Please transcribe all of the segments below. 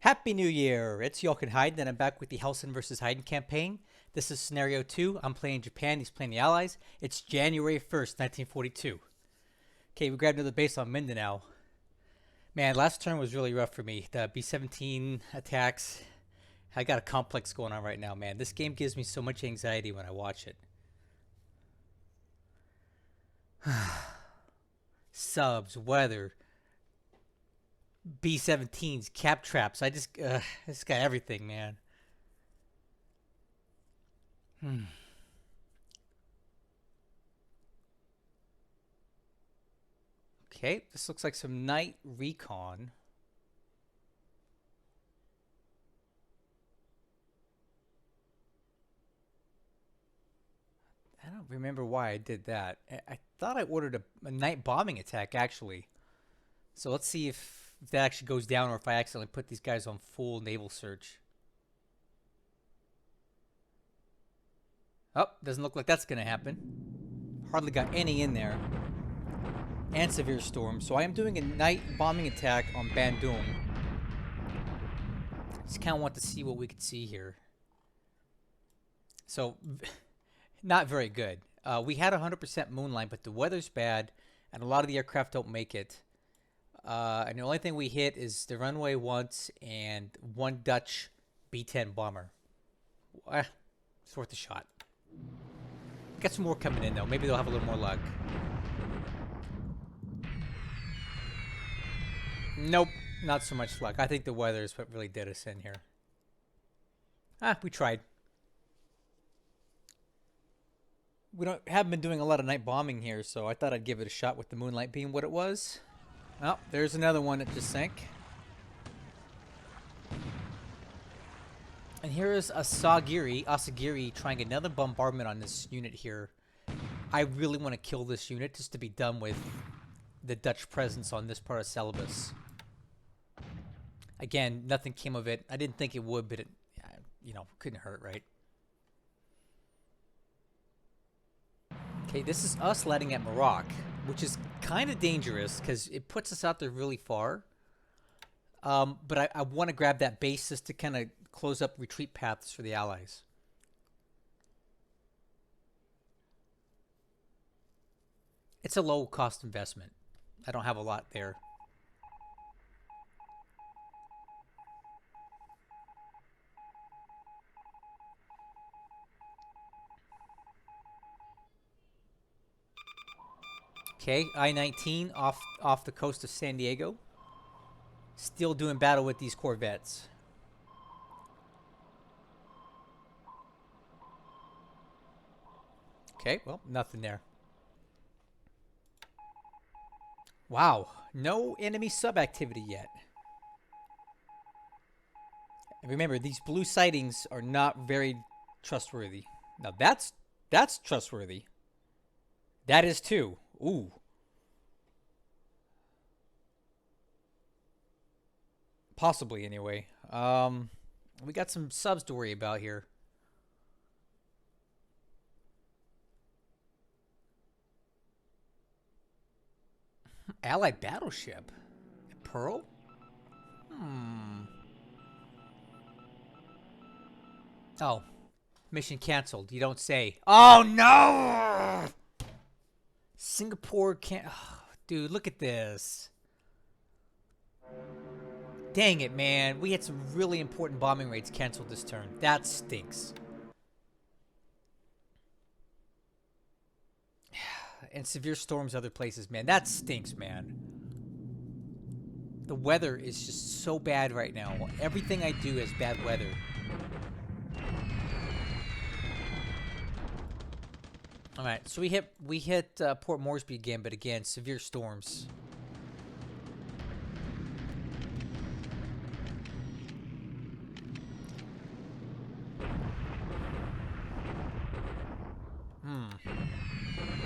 Happy New Year! It's Jochen and I'm back with the Hellsen versus Haydn campaign. This is scenario 2. I'm playing Japan, he's playing the Allies. It's January 1st, 1942. Okay, we grabbed another base on Mindanao. Man, last turn was really rough for me. The B-17 attacks. I got a complex going on right now, man. This game gives me so much anxiety when I watch it. Subs, weather, B-17s, cap traps. I just got everything, man. Okay, this looks like some night recon. I don't remember why I did that. I thought I ordered a night bombing attack, actually. So let's see if that actually goes down or if I accidentally put these guys on full naval search. Oh, doesn't look like that's going to happen. Hardly got any in there. And severe storm. So I am doing a night bombing attack on Bandung. Just kind of want to see what we could see here. So, not very good. We had 100% moonlight, but the weather's bad, and a lot of the aircraft don't make it. And the only thing we hit is the runway once and one Dutch B-10 bomber. It's worth a shot. Got some more coming in, though. Maybe they'll have a little more luck. Nope, not so much luck. I think the weather is what really did us in here. We tried. Haven't been doing a lot of night bombing here, so I thought I'd give it a shot with the moonlight being what it was. Oh, there's another one that just sank. And here is Asagiri trying another bombardment on this unit here. I really want to kill this unit just to be done with the Dutch presence on this part of Celebes. Again, nothing came of it. I didn't think it would, but it, couldn't hurt, right? Okay, this is us letting at Maroc, which is kind of dangerous because it puts us out there really far. But I want to grab that base just to kind of close up retreat paths for the Allies. It's a low-cost investment. I don't have a lot there. Okay, I-19 off the coast of San Diego. Still doing battle with these corvettes. Okay, well, nothing there. Wow, no enemy sub-activity yet. And remember, these blue sightings are not very trustworthy. Now that's trustworthy. That is too. Ooh. Possibly, anyway. We got some subs to worry about here. Allied battleship? Pearl? Oh. Mission canceled. You don't say. Oh, no! Singapore can't... Oh, dude, look at this. Dang it, man. We had some really important bombing raids canceled this turn. That stinks. And severe storms other places, man. That stinks, man. The weather is just so bad right now. Everything I do is bad weather. All right, so we hit Port Moresby again, but again, severe storms.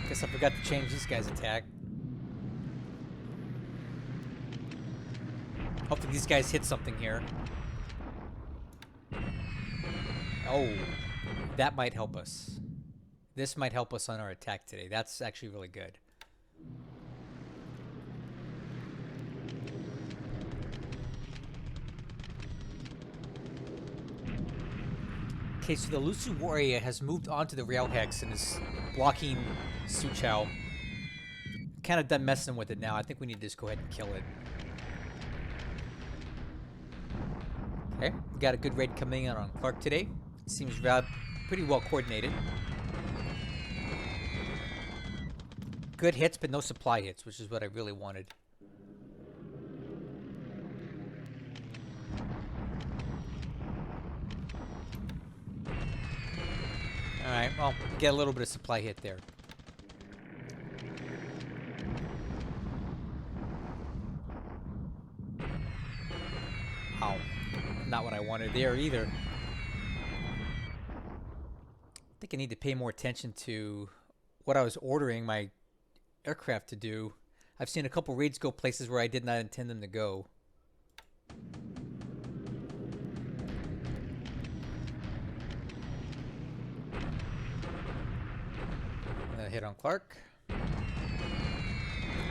Guess I forgot to change this guy's attack. Hopefully these guys hit something here. Oh, that might help us. This might help us on our attack today. That's actually really good. Okay, so the Lusu warrior has moved on to the rail hex and is blocking Suchao. Kind of done messing with it now. I think we need to just go ahead and kill it. Okay, we got a good raid coming in on Clark today. Seems pretty well coordinated. Good hits, but no supply hits, which is what I really wanted. Alright, well, get a little bit of supply hit there. Ow. Not what I wanted there either. I think I need to pay more attention to what I was ordering my aircraft to do. I've seen a couple raids go places where I did not intend them to go. Hit on Clark.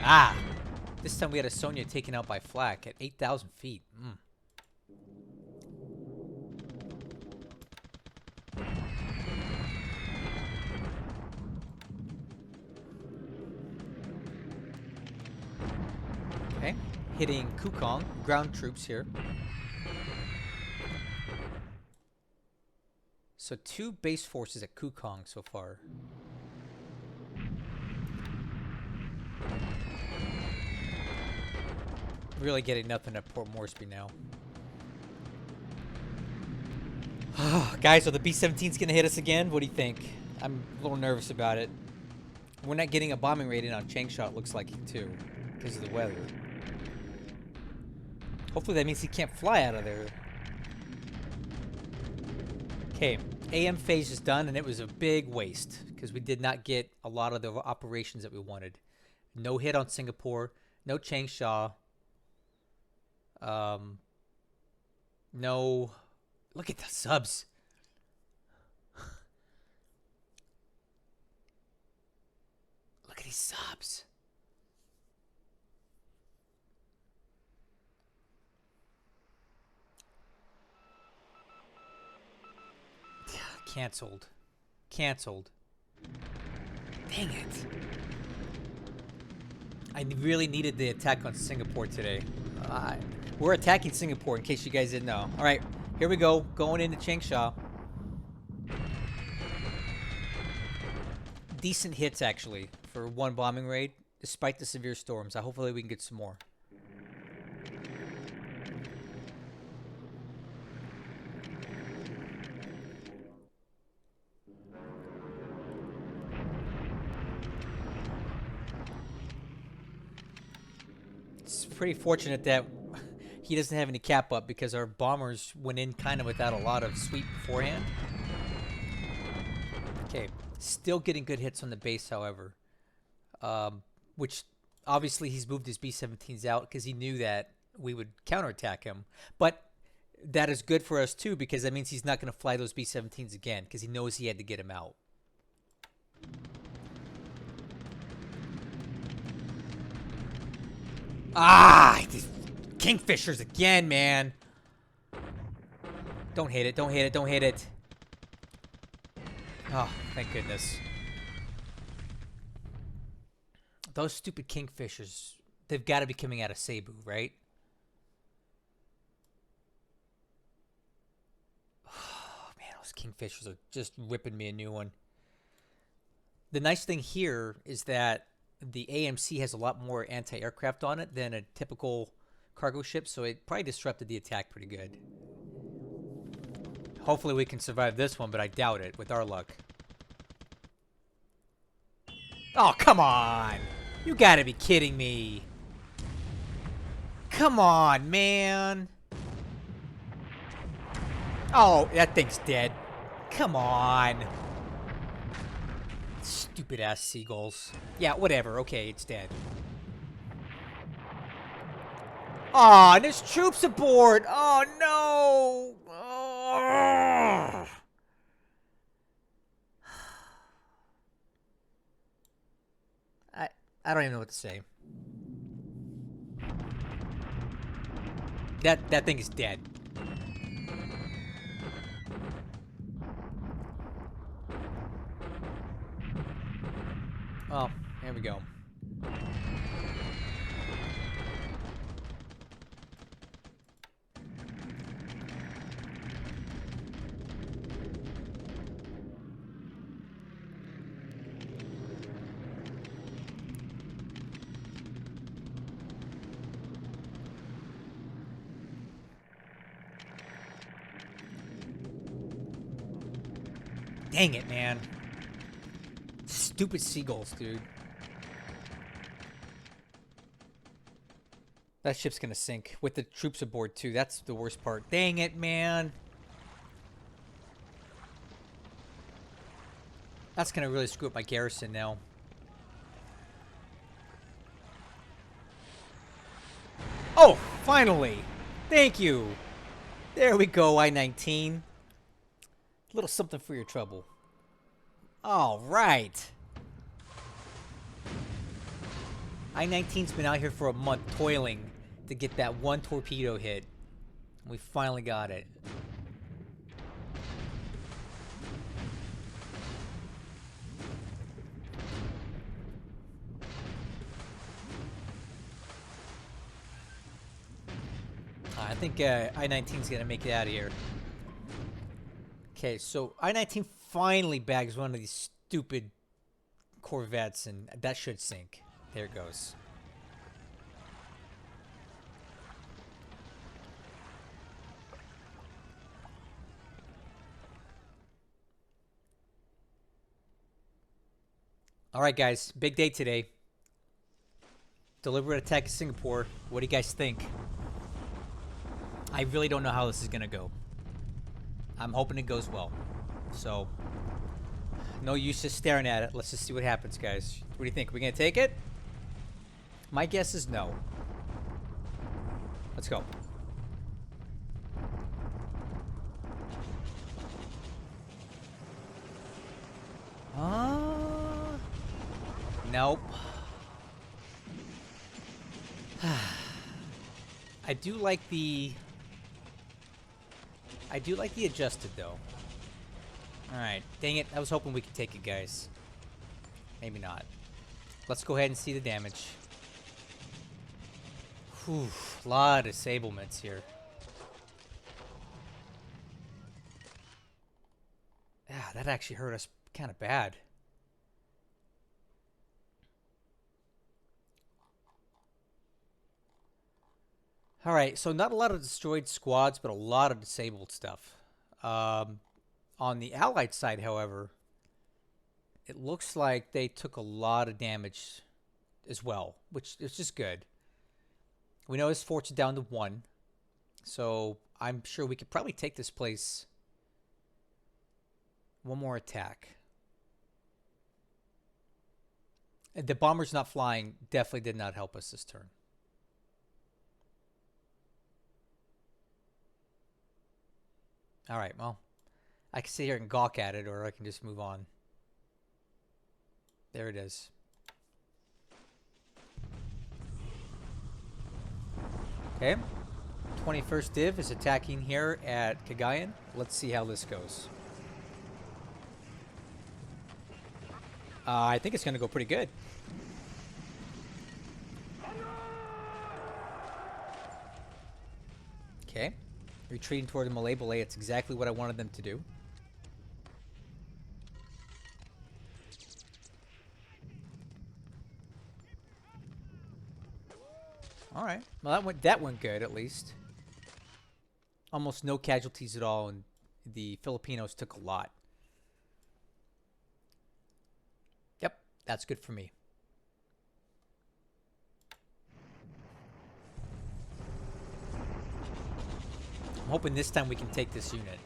Ah! This time we had a Sonya taken out by flak at 8,000 feet. Okay. Hitting Kukong. Ground troops here. So 2 base forces at Kukong so far. Really getting nothing at Port Moresby now. Guys, are the B-17s going to hit us again? What do you think? I'm a little nervous about it. We're not getting a bombing rating on Changsha, it looks like, too, because of the weather. Hopefully that means he can't fly out of there. Okay, AM phase is done, and it was a big waste, because we did not get a lot of the operations that we wanted. No hit on Singapore, no Changsha. No. Look at the subs. Look at these subs. Cancelled. Cancelled. Dang it. I really needed the attack on Singapore today. We're attacking Singapore, in case you guys didn't know. Alright, here we go. Going into Changsha. Decent hits, actually, for 1 bombing raid, despite the severe storms. Hopefully we can get some more. It's pretty fortunate that he doesn't have any cap up because our bombers went in kind of without a lot of sweep beforehand. Okay, still getting good hits on the base, however. Which, obviously, he's moved his B-17s out because he knew that we would counterattack him. But that is good for us, too, because that means he's not going to fly those B-17s again because he knows he had to get him out. Ah! These Kingfishers again, man. Don't hit it, don't hit it, don't hit it. Oh, thank goodness. Those stupid Kingfishers, they've got to be coming out of Cebu, right? Oh, man, those Kingfishers are just ripping me a new one. The nice thing here is that the AMC has a lot more anti-aircraft on it than a typical cargo ship, so it probably disrupted the attack pretty good. Hopefully we can survive this one, but I doubt it with our luck. Oh, come on! You gotta be kidding me. Come on, man. Oh, that thing's dead. Come on. Stupid ass seagulls. Yeah, whatever. Okay, it's dead. Oh, and there's troops aboard. Oh, no. Oh. I don't even know what to say. That thing is dead. Oh, here we go. Dang it, man. Stupid seagulls, dude. That ship's gonna sink with the troops aboard, too. That's the worst part. Dang it, man. That's gonna really screw up my garrison now. Oh, finally. Thank you. There we go, I-19. A little something for your trouble. All right. I-19's been out here for a month toiling to get that one torpedo hit. We finally got it. I think I-19's gonna make it out of here. Okay, so I-19 finally bags one of these stupid corvettes, and that should sink. There it goes. All right, guys, big day today. Deliberate attack of Singapore. What do you guys think? I really don't know how this is gonna go. I'm hoping it goes well. So, no use just staring at it. Let's just see what happens, guys. What do you think? Are we gonna take it? My guess is no. Let's go. Nope. I do like the adjusted though. Alright, dang it. I was hoping we could take it, guys. Maybe not. Let's go ahead and see the damage. Whew, a lot of disablements here. Yeah, that actually hurt us kind of bad. Alright, so not a lot of destroyed squads, but a lot of disabled stuff. On the Allied side, however, it looks like they took a lot of damage as well, which is just good. We know his fort's down to 1, so I'm sure we could probably take this place. One more attack. And the bombers not flying definitely did not help us this turn. All right, well, I can sit here and gawk at it, or I can just move on. There it is. Okay. 21st Div is attacking here at Cagayan. Let's see how this goes. I think it's going to go pretty good. Okay. Retreating toward the Malay Belay. It's exactly what I wanted them to do. All right. Well, that went good at least. Almost no casualties at all, and the Filipinos took a lot. Yep, that's good for me. I'm hoping this time we can take this unit.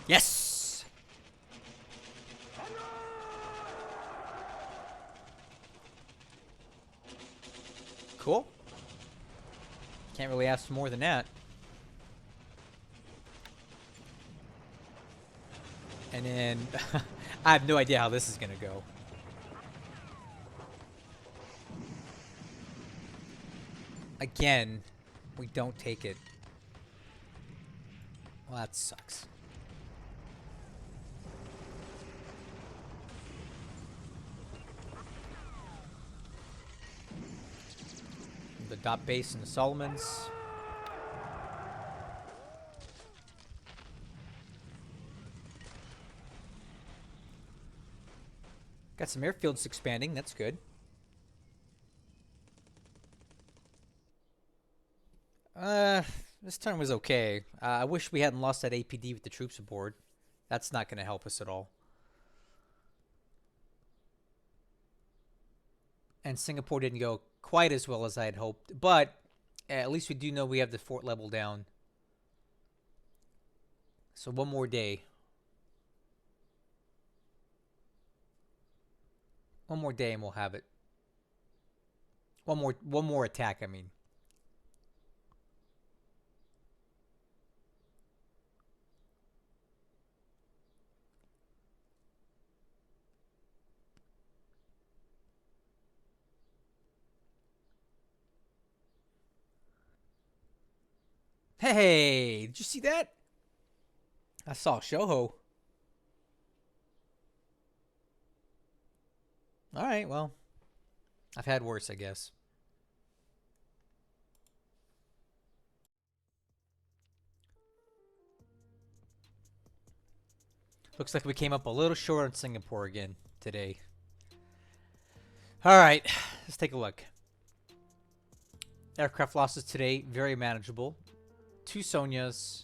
Yes! Cool. Can't really ask for more than that. And then I have no idea how this is going to go. Again, we don't take it. Well, that sucks. dot base in the Solomons. Got some airfields expanding. That's good. This turn was okay. I wish we hadn't lost that APD with the troops aboard. That's not going to help us at all. And Singapore didn't go quite as well as I had hoped. But at least we do know we have the fort level down. So one more day. One more day and we'll have it. One more attack, I mean. Hey, did you see that? I saw Shoho. Alright, well. I've had worse, I guess. Looks like we came up a little short on Singapore again today. Alright, let's take a look. Aircraft losses today, very manageable. 2 Sonias.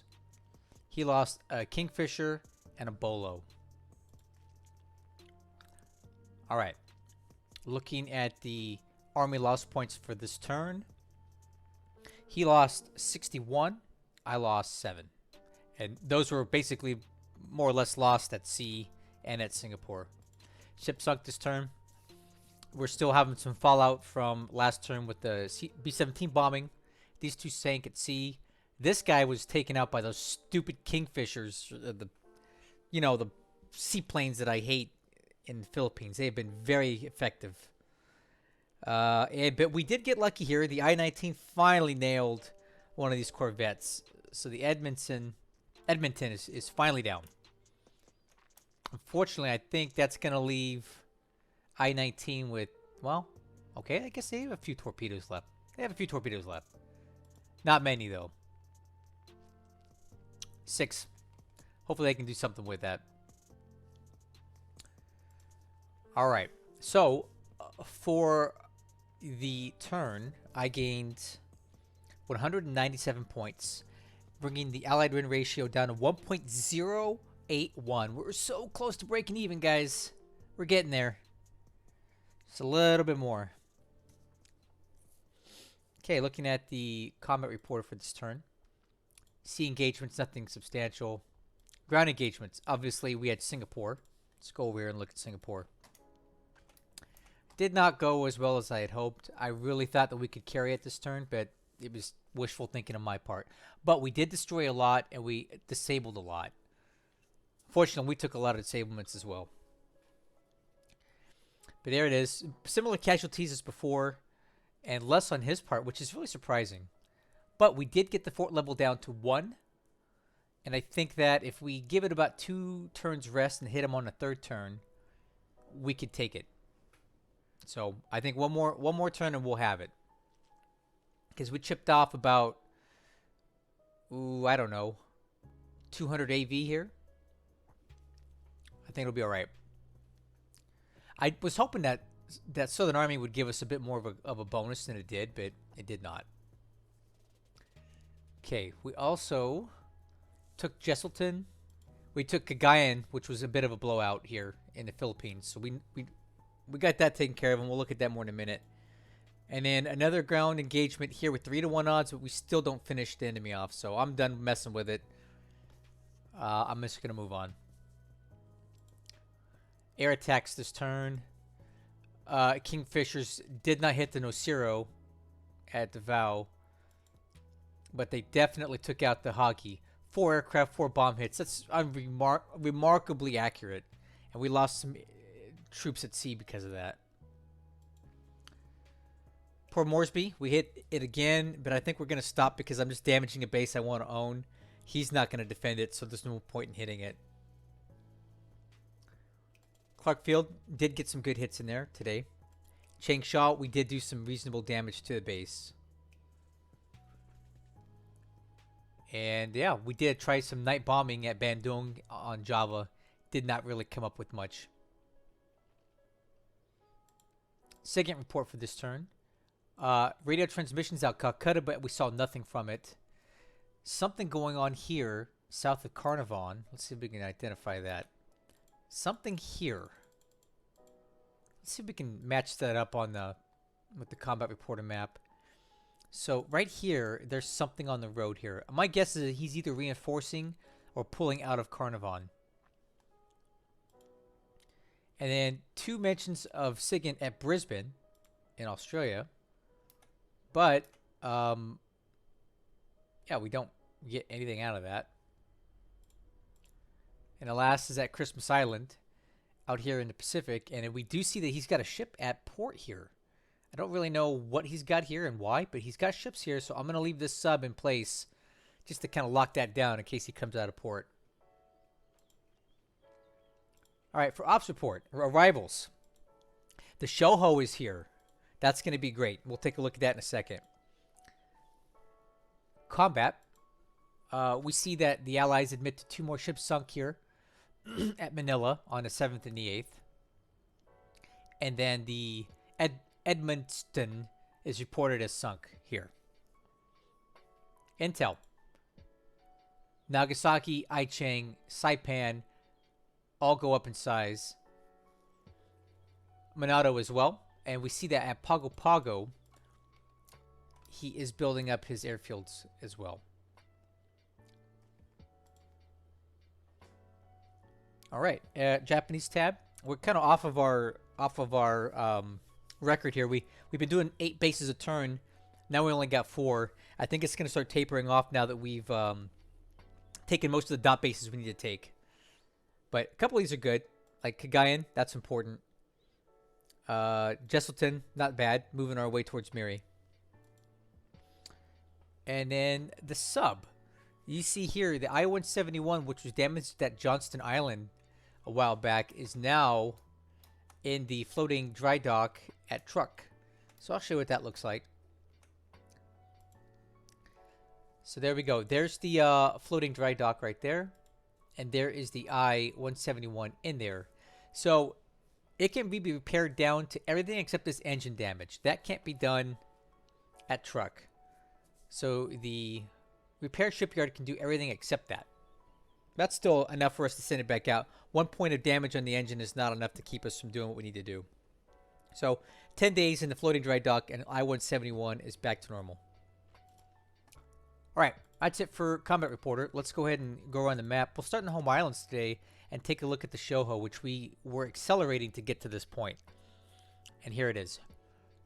He lost a Kingfisher and a Bolo. Alright. Looking at the army loss points for this turn. He lost 61. I lost 7. And those were basically more or less lost at sea and at Singapore. Ship sunk this turn. We're still having some fallout from last turn with the B-17 bombing. These 2 sank at sea. This guy was taken out by those stupid Kingfishers, the seaplanes that I hate in the Philippines. They have been very effective. But we did get lucky here. The I-19 finally nailed one of these corvettes. So the Edmonton is finally down. Unfortunately, I think that's going to leave I-19 with, well, okay, I guess they have a few torpedoes left. Not many, though. 6. Hopefully they can do something with that. All right. So, for the turn, I gained 197 points, bringing the Allied win ratio down to 1.081. We're so close to breaking even, guys. We're getting there. Just a little bit more. Okay, looking at the combat report for this turn. Sea engagements, nothing substantial. Ground engagements, obviously we had Singapore. Let's go over here and look at Singapore. Did not go as well as I had hoped. I really thought that we could carry it this turn, but it was wishful thinking on my part. But we did destroy a lot, and we disabled a lot. Fortunately, we took a lot of disablements as well. But there it is. Similar casualties as before, and less on his part, which is really surprising. But we did get the fort level down to 1. And I think that if we give it about 2 turns rest and hit him on a 3rd turn, we could take it. So I think one more turn and we'll have it. Because we chipped off about, I don't know, 200 AV here. I think it'll be all right. I was hoping that Southern Army would give us a bit more of a bonus than it did, but it did not. Okay, we also took Jesselton. We took Cagayan, which was a bit of a blowout here in the Philippines. So we got that taken care of, and we'll look at that more in a minute. And then another ground engagement here with 3-to-1 odds, but we still don't finish the enemy off. So I'm done messing with it. I'm just going to move on. Air attacks this turn. Kingfishers did not hit the Nocero at Davao, but they definitely took out the Hagi. 4 aircraft, 4 bomb hits. That's remarkably accurate. And we lost some troops at sea because of that. Port Moresby, we hit it again, but I think we're going to stop because I'm just damaging a base I want to own. He's not going to defend it, so there's no point in hitting it. Clarkfield did get some good hits in there today. Changsha, we did do some reasonable damage to the base. And yeah, we did try some night bombing at Bandung on Java. Did not really come up with much. Second report for this turn. Radio transmissions out Calcutta, but we saw nothing from it. Something going on here south of Carnarvon. Let's see if we can identify that. Something here. Let's see if we can match that up on the with the combat reporter map. So right here, there's something on the road here. My guess is that he's either reinforcing or pulling out of Carnarvon. And then 2 mentions of SIGINT at Brisbane in Australia. But, yeah, we don't get anything out of that. And the last is at Christmas Island out here in the Pacific. And we do see that he's got a ship at port here. I don't really know what he's got here and why, but he's got ships here. So I'm going to leave this sub in place just to kind of lock that down in case he comes out of port. All right, for ops report, arrivals. The Shoho is here. That's going to be great. We'll take a look at that in a second. Combat. We see that the Allies admit to 2 more ships sunk here at Manila on the 7th and the 8th. And then the Edmundston is reported as sunk here. Intel. Nagasaki, Aichang, Saipan all go up in size. Manado as well. And we see that at Pago Pago, he is building up his airfields as well. All right, Japanese tab. We're kind of off of our record here. We've been doing 8 bases a turn. Now we only got 4. I think it's going to start tapering off now that we've taken most of the dot bases we need to take. But a couple of these are good, like Cagayan. That's important. Jesselton, not bad. Moving our way towards Miri. And then the sub. You see here, the I-171, which was damaged at Johnston Island a while back, is now in the floating dry dock at Truk. So I'll show you what that looks like. So there we go. There's the floating dry dock right there. And there is the I-171 in there. So it can be repaired down to everything except this engine damage. That can't be done at Truk. So the repair shipyard can do everything except that. That's still enough for us to send it back out. 1 point of damage on the engine is not enough to keep us from doing what we need to do. So 10 days in the floating dry dock and I-171 is back to normal. All right, that's it for Combat Reporter. Let's go ahead and go around the map. We'll start in the home islands today and take a look at the Shoho, which we were accelerating to get to this point. And here it is.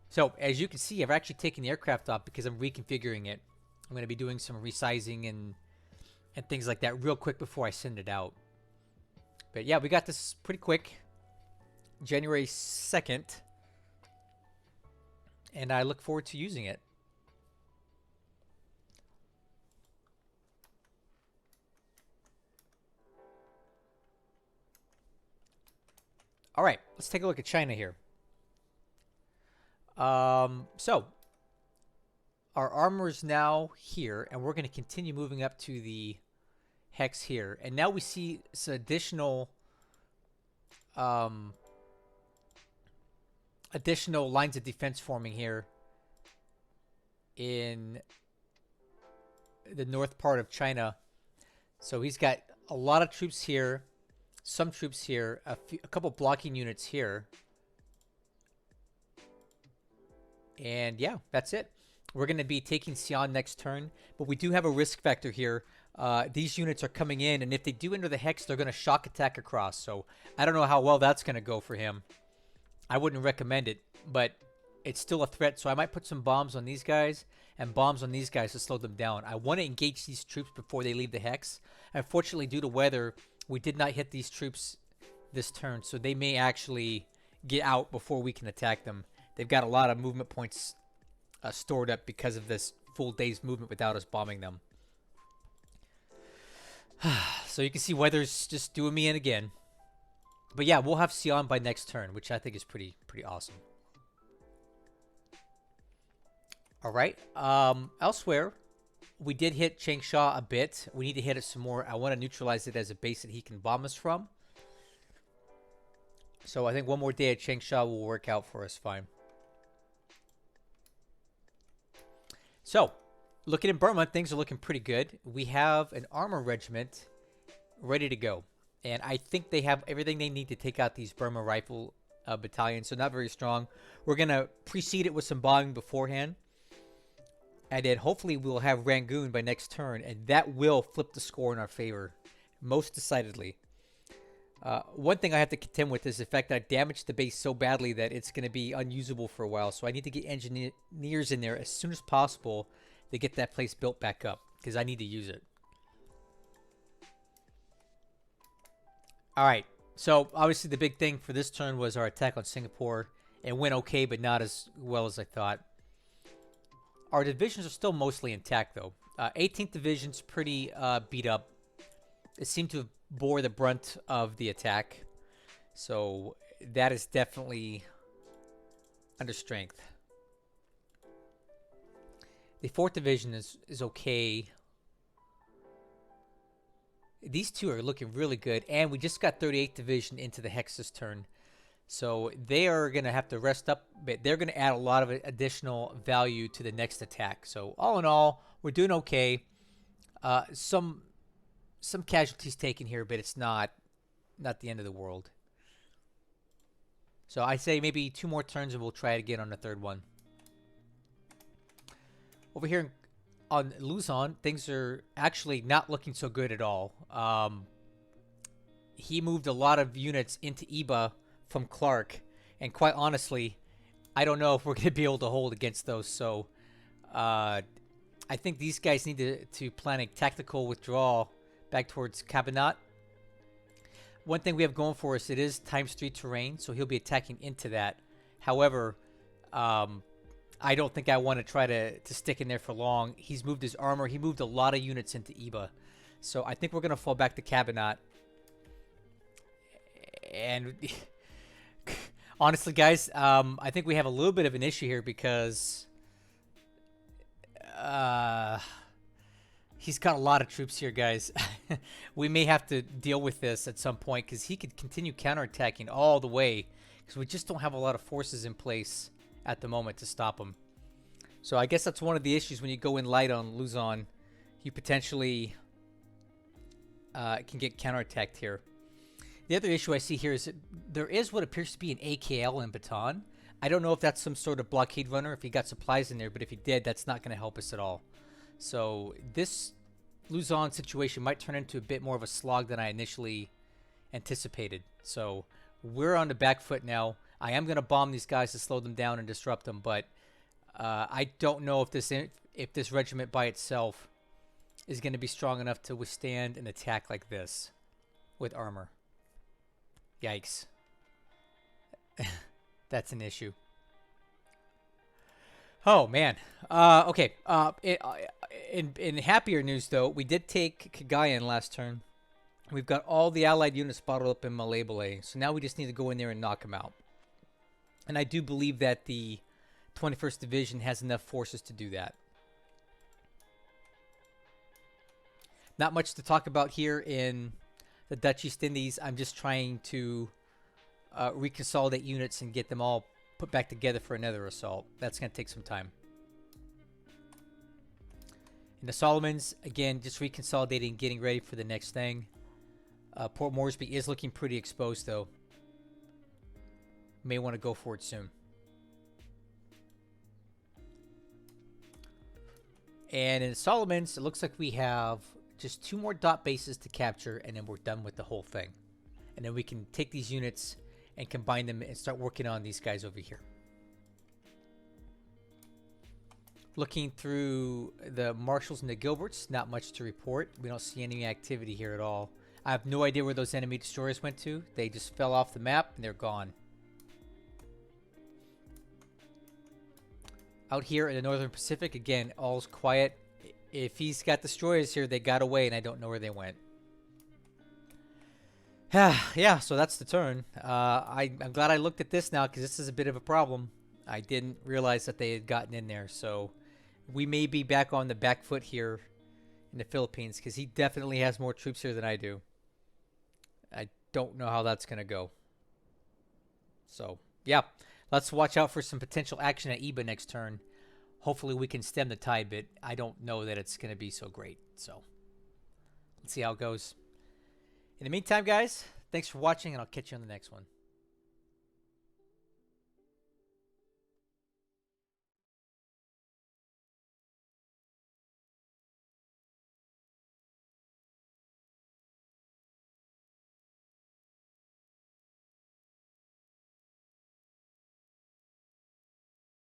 So as you can see, I've actually taken the aircraft off because I'm reconfiguring it. I'm going to be doing some resizing and things like that real quick before I send it out. But yeah, we got this pretty quick. January 2nd. And I look forward to using it. All right, let's take a look at China here. So our armor is now here, and we're going to continue moving up to the hex here. And now we see some additional lines of defense forming here in the north part of China. So he's got a lot of troops here, some troops here, a couple blocking units here. And yeah, that's it. We're going to be taking Xi'an next turn, but we do have a risk factor here. These units are coming in, and if they do enter the hex, they're going to shock attack across. So I don't know how well that's going to go for him. I wouldn't recommend it, but it's still a threat. So I might put some bombs on these guys and bombs on these guys to slow them down. I want to engage these troops before they leave the hex. Unfortunately, due to weather, we did not hit these troops this turn, so they may actually get out before we can attack them. They've got a lot of movement points stored up because of this full day's movement without us bombing them. So you can see weather's just doing me in again. But yeah, we'll have Xi'an by next turn, which I think is pretty awesome. All right. Elsewhere, We did hit Changsha a bit. We need to hit it some more. I want to neutralize it as a base that he can bomb us from. So I think one more day at Changsha will work out for us fine. So, looking at Burma, things are looking pretty good. We have an armor regiment ready to go. And I think they have everything they need to take out these Burma rifle battalions. So not very strong. We're going to precede it with some bombing beforehand. And then hopefully we'll have Rangoon by next turn. And that will flip the score in our favor. Most decidedly. One thing I have to contend with is the fact that I damaged the base so badly that it's going to be unusable for a while. So I need to get engineers in there as soon as possible to get that place built back up. Because I need to use it. Alright, so obviously the big thing for this turn was our attack on Singapore. It went okay, but not as well as I thought. Our divisions are still mostly intact, though. 18th Division's pretty beat up. It seemed to have bore the brunt of the attack. So that is definitely under strength. The 4th Division is okay. These two are looking really good, and we just got 38th Division into the Hex this turn. So they are going to have to rest up a bit. They're going to add a lot of additional value to the next attack. So all in all, we're doing okay. Some casualties taken here, but it's not the end of the world. So I say maybe 2 more turns and we'll try it again on the 3rd one. Over here on Luzon, things are actually not looking so good at all. He moved a lot of units into Iba from Clark, and quite honestly, I don't know if we're going to be able to hold against those. So I think these guys need to plan a tactical withdrawal back towards Cabanat. One thing we have going for us, it is ×3 terrain, so he'll be attacking into that. However, I don't think I want to try to stick in there for long. He's moved his armor. He moved a lot of units into Iba. So I think we're going to fall back to Cabanat. And honestly, guys, I think we have a little bit of an issue here because he's got a lot of troops here, guys. We may have to deal with this at some point because he could continue counterattacking all the way because we just don't have a lot of forces in place at the moment to stop him. So I guess that's one of the issues when you go in light on Luzon. You potentially can get counterattacked here. The other issue I see here is that there is what appears to be an AKL in Bataan. I don't know if that's some sort of blockade runner, if he got supplies in there, but if he did, that's not going to help us at all. So this Luzon situation might turn into a bit more of a slog than I initially anticipated. So we're on the back foot now. I am going to bomb these guys to slow them down and disrupt them, but I don't know if this regiment by itself is going to be strong enough to withstand an attack like this with armor. Yikes. That's an issue. Oh, man. Okay. In happier news, though, we did take Cagayan last turn. We've got all the allied units bottled up in Malaybalay, so now we just need to go in there and knock them out. And I do believe that the 21st Division has enough forces to do that. Not much to talk about here in the Dutch East Indies. I'm just trying to reconsolidate units and get them all put back together for another assault. That's going to take some time. In the Solomons, again, just reconsolidating, getting ready for the next thing. Port Moresby is looking pretty exposed, though. May want to go for it soon. And in the Solomons, it looks like we have just 2 more dot bases to capture, and then we're done with the whole thing. And then we can take these units and combine them and start working on these guys over here. Looking through the Marshalls and the Gilberts, not much to report. We don't see any activity here at all. I have no idea where those enemy destroyers went to. They just fell off the map and they're gone. Out here in the Northern Pacific, again, all's quiet. If he's got destroyers here, they got away and I don't know where they went. Yeah, so that's the turn. I'm glad I looked at this now because this is a bit of a problem. I didn't realize that they had gotten in there. So we may be back on the back foot here in the Philippines, because he definitely has more troops here than I do. I don't know how that's going to go. So, yeah, let's watch out for some potential action at Iba next turn. Hopefully we can stem the tide, but I don't know that it's going to be so great. So, let's see how it goes. In the meantime, guys, thanks for watching, and I'll catch you on the next one.